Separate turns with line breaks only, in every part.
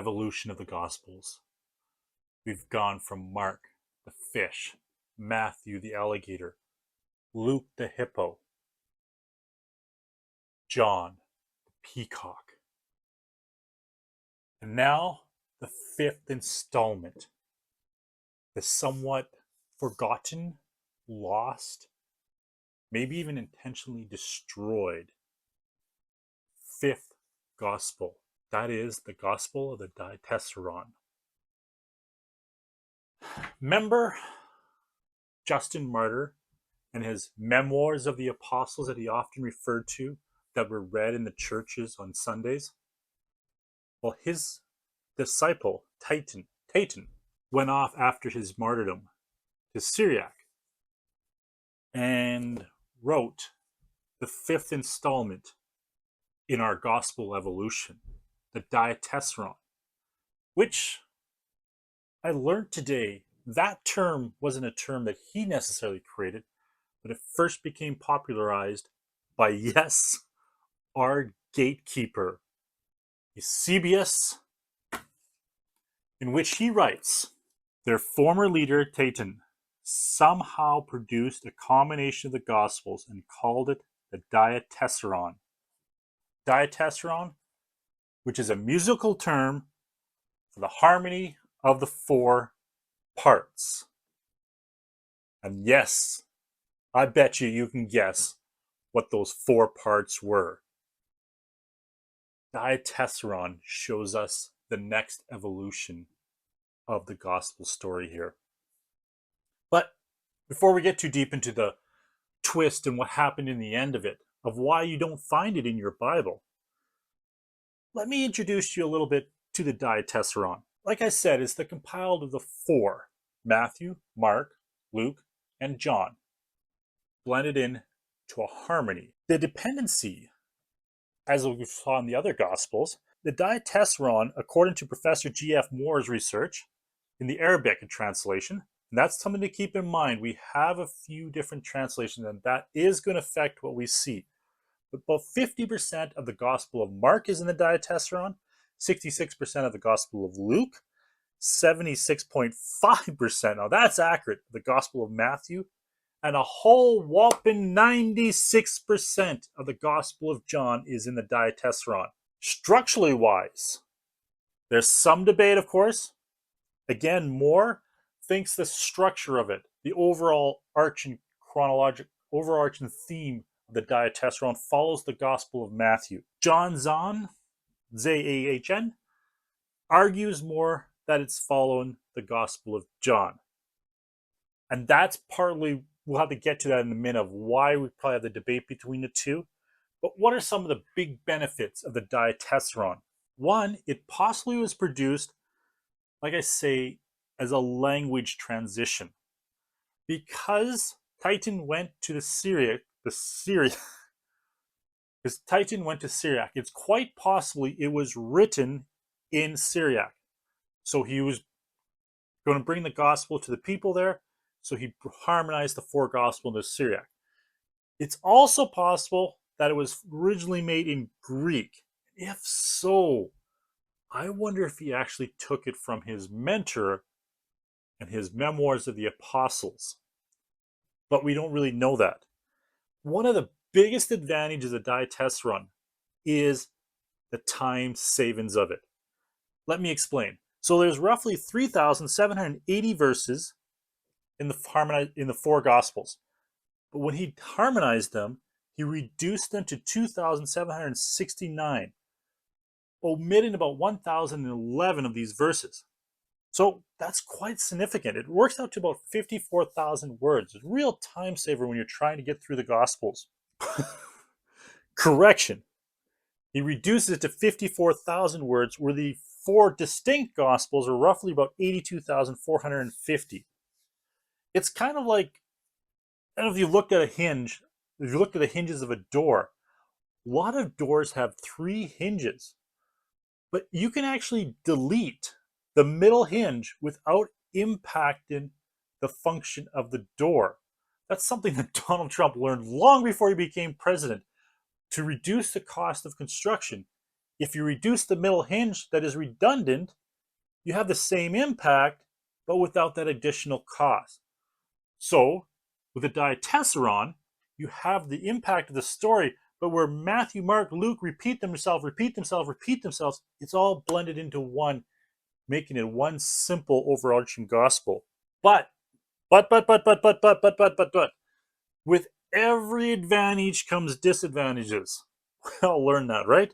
evolution of the Gospels. We've gone from Mark, the fish, Matthew, the alligator, Luke, the hippo, John, the peacock, and now the fifth installment, the somewhat forgotten, lost, maybe even intentionally destroyed fifth gospel. That is the Gospel of the Diatessaron. Remember Justin Martyr and his memoirs of the apostles that he often referred to that were read in the churches on Sundays? Well, his disciple, Titan, went off after his martyrdom to Syriac and wrote the fifth installment in our gospel evolution, the Diatessaron, which I learned today that term wasn't a term that he necessarily created, but it first became popularized by, yes, our gatekeeper, Eusebius, in which he writes, their former leader, Titan, somehow produced a combination of the Gospels and called it the Diatessaron. Diatessaron, which is a musical term for the harmony of the four parts. And yes, I bet you can guess what those four parts were. Diatessaron shows us the next evolution of the gospel story here. But before we get too deep into the twist and what happened in the end of it, of why you don't find it in your Bible, let me introduce you a little bit to the Diatessaron. Like I said, it's the compiled of the four: Matthew, Mark, Luke, and John, blended in to a harmony. The dependency, as we saw in the other Gospels, the Diatessaron, according to Professor G.F. Moore's research in the Arabic translation, and that's something to keep in mind. We have a few different translations, and that is going to affect what we see. But about 50% of the Gospel of Mark is in the Diatessaron, 66% of the Gospel of Luke, 76.5%, now that's accurate, the Gospel of Matthew, and a whole whopping 96% of the Gospel of John is in the Diatessaron. Structurally wise, there's some debate, of course. Again, Moore thinks the structure of it, the overall overarching theme of the Diatessaron follows the Gospel of Matthew. John Zahn, Z-A-H-N, argues more that it's following the Gospel of John. And that's partly, we'll have to get to that in a minute, of why we probably have the debate between the two. But what are some of the big benefits of the Diatessaron? One, it possibly was produced, like I say, as a language transition. Because Titan went to Syriac, it's quite possibly it was written in Syriac. So he was going to bring the gospel to the people there, so he harmonized the four gospels into Syriac. It's also possible that it was originally made in Greek. If so, I wonder if he actually took it from his mentor and his memoirs of the apostles. But we don't really know that. One of the biggest advantages of Diatessaron is the time savings of it. Let me explain. So there's roughly 3,780 verses in the four Gospels. But when he harmonized them, he reduced them to 2,769, omitting about 1,011 of these verses. So that's quite significant. It works out to about 54,000 words. It's a real time saver when you're trying to get through the Gospels. Correction. He reduces it to 54,000 words, where the four distinct Gospels are roughly about 82,450. It's kind of like, I don't know if you looked at a hinge, if you looked at the hinges of a door, a lot of doors have 3 hinges, but you can actually delete the middle hinge without impacting the function of the door. That's something that Donald Trump learned long before he became president. To reduce the cost of construction, If you reduce the middle hinge that is redundant, you have the same impact, but without that additional cost. So, with the Diatessaron, you have the impact of the story, but where Matthew, Mark, Luke repeat themselves, it's all blended into one, making it one simple overarching gospel. But, with every advantage comes disadvantages. I'll learn that, right?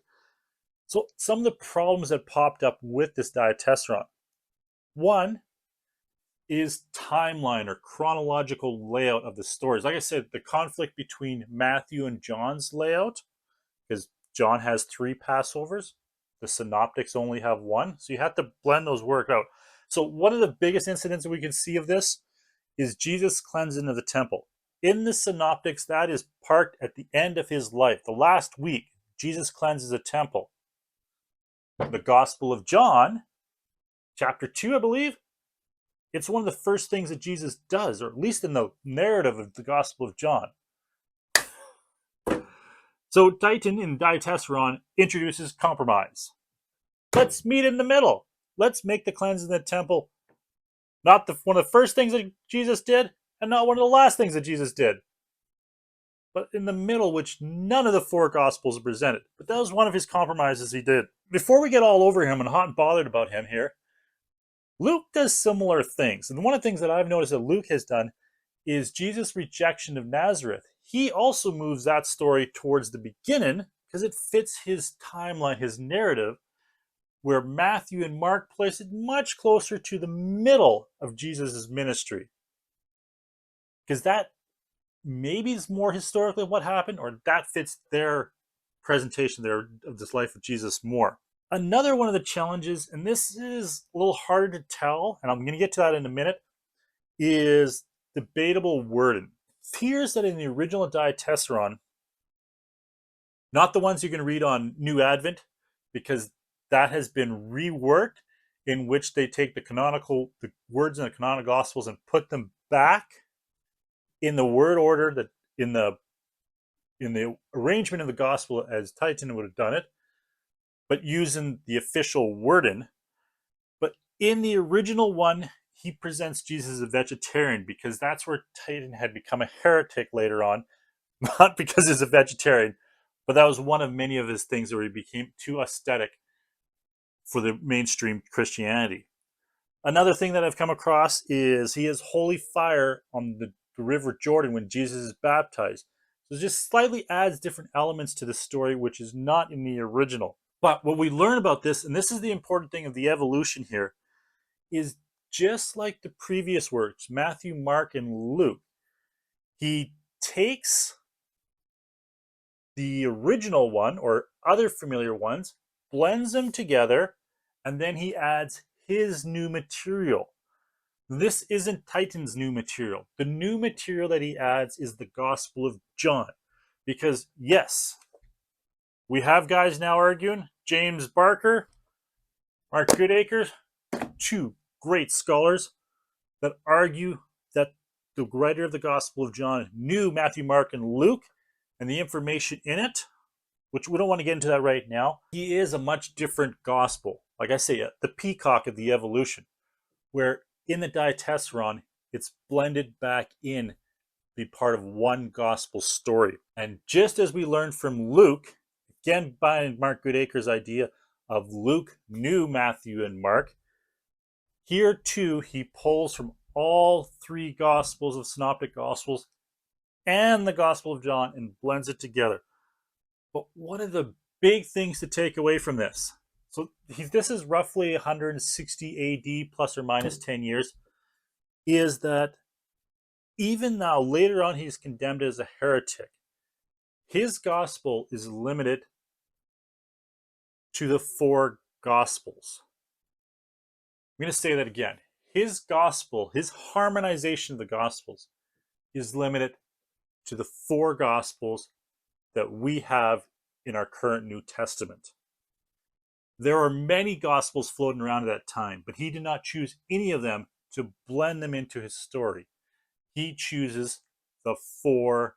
So some of the problems that popped up with this Diatessaron. One is timeline or chronological layout of the stories. Like I said, the conflict between Matthew and John's layout, because John has 3 Passovers, the synoptics only have 1. So you have to blend those work out. So one of the biggest incidents that we can see of this is Jesus' cleansing of the temple. In the synoptics, that is parked at the end of his life. The last week, Jesus cleanses the temple. The Gospel of John, chapter 2, I believe, it's one of the first things that Jesus does, or at least in the narrative of the Gospel of John. So Titan in Diatessaron introduces compromise. Let's meet in the middle. Let's make the cleansing of the temple not one of the first things that Jesus did, and not one of the last things that Jesus did, but in the middle, which none of the 4 Gospels are presented. But that was one of his compromises he did. Before we get all over him and hot and bothered about him here, Luke does similar things. And one of the things that I've noticed that Luke has done is Jesus' rejection of Nazareth. He also moves that story towards the beginning because it fits his timeline, his narrative, where Matthew and Mark place it much closer to the middle of Jesus' ministry. Because that maybe is more historically what happened, or that fits their presentation there of this life of Jesus more. Another one of the challenges, and this is a little harder to tell, and I'm going to get to that in a minute, is debatable wording. It appears that in the original Diatessaron, not the ones you can read on New Advent, because that has been reworked, in which they take the words in the canonical Gospels and put them back in the word order that in the arrangement of the Gospel as Titan would have done it, but using the official wording. But in the original one, he presents Jesus as a vegetarian, because that's where Titan had become a heretic later on, not because he's a vegetarian, but that was one of many of his things where he became too aesthetic for the mainstream Christianity. Another thing that I've come across is he has holy fire on the river Jordan when Jesus is baptized. So it just slightly adds different elements to the story, which is not in the original. But what we learn about this, and this is the important thing of the evolution here, is just like the previous works, Matthew, Mark, and Luke, he takes the original one or other familiar ones, blends them together, and then he adds his new material. This isn't Titan's new material. The new material that he adds is the Gospel of John. Because, yes, we have guys now arguing, James Barker, Mark Goodacre, 2 great scholars that argue that the writer of the Gospel of John knew Matthew, Mark, and Luke, and the information in it, which we don't want to get into that right now. He is a much different gospel. Like I say, the peacock of the evolution, where in the Diatessaron, it's blended back in, be part of one gospel story. And just as we learned from Luke, again by Mark Goodacre's idea of Luke knew Matthew and Mark, here too he pulls from all 3 gospels of synoptic gospels and the Gospel of John and blends it together. But one of the big things to take away from this, so this is roughly 160 AD plus or minus 10 years, is that even now, later on, he's condemned as a heretic. His gospel is limited to the 4 gospels. I'm going to say that again. His gospel, his harmonization of the gospels, is limited to the 4 gospels that we have in our current New Testament. There are many gospels floating around at that time, but he did not choose any of them to blend them into his story. He chooses the 4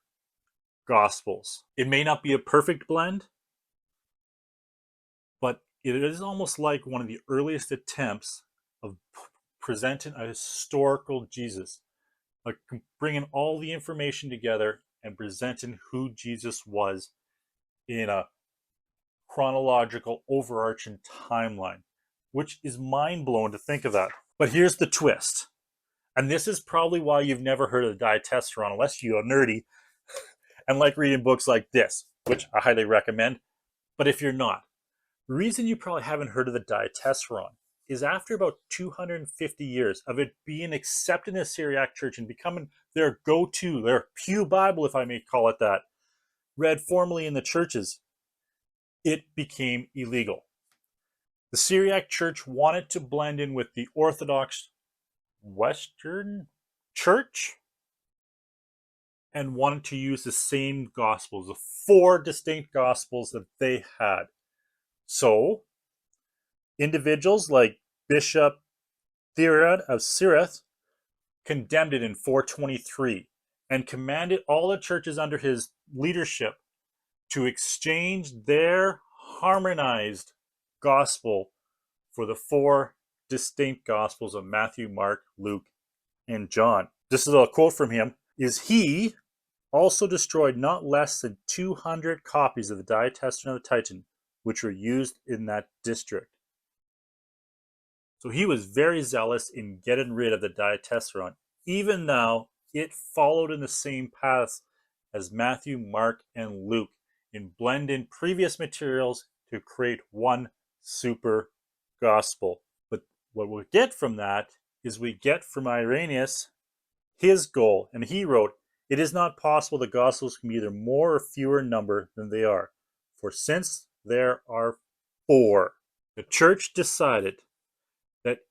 gospels. It may not be a perfect blend, it is almost like one of the earliest attempts of presenting a historical Jesus, like bringing all the information together and presenting who Jesus was in a chronological overarching timeline, which is mind blowing to think of that. But here's the twist. And this is probably why you've never heard of the Diatessaron unless you're nerdy and like reading books like this, which I highly recommend. But if you're not, the reason you probably haven't heard of the Diatessaron is after about 250 years of it being accepted in the Syriac Church and becoming their go-to, their Pew Bible, if I may call it that, read formally in the churches, it became illegal. The Syriac Church wanted to blend in with the Orthodox Western Church and wanted to use the same gospels, the 4 distinct gospels that they had. So, individuals like Bishop Theod of Sirith condemned it in 423 and commanded all the churches under his leadership to exchange their harmonized gospel for the 4 distinct gospels of Matthew, Mark, Luke, and John. This is a quote from him. Is he also destroyed not less than 200 copies of the Diatessaron of the Titan, which were used in that district. So he was very zealous in getting rid of the Diatessaron, even though it followed in the same paths as Matthew, Mark, and Luke in blending previous materials to create one super gospel. But what we get from that is we get from Irenaeus his goal, and he wrote, "It is not possible the gospels can be either more or fewer in number than they are, for since there are 4, the church decided that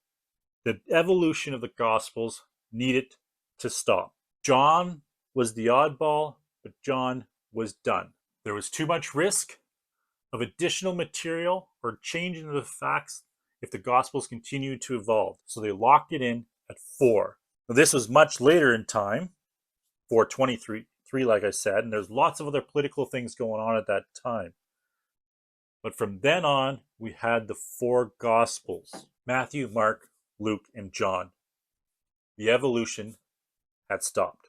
the evolution of the gospels needed to stop. John was the oddball, but John was done. There was too much risk of additional material or changing of the facts if the gospels continued to evolve. So they locked it in at 4. Now, this was much later in time, 423, like I said, and there's lots of other political things going on at that time. But from then on, we had the 4 gospels: Matthew, Mark, Luke, and John. The evolution had stopped.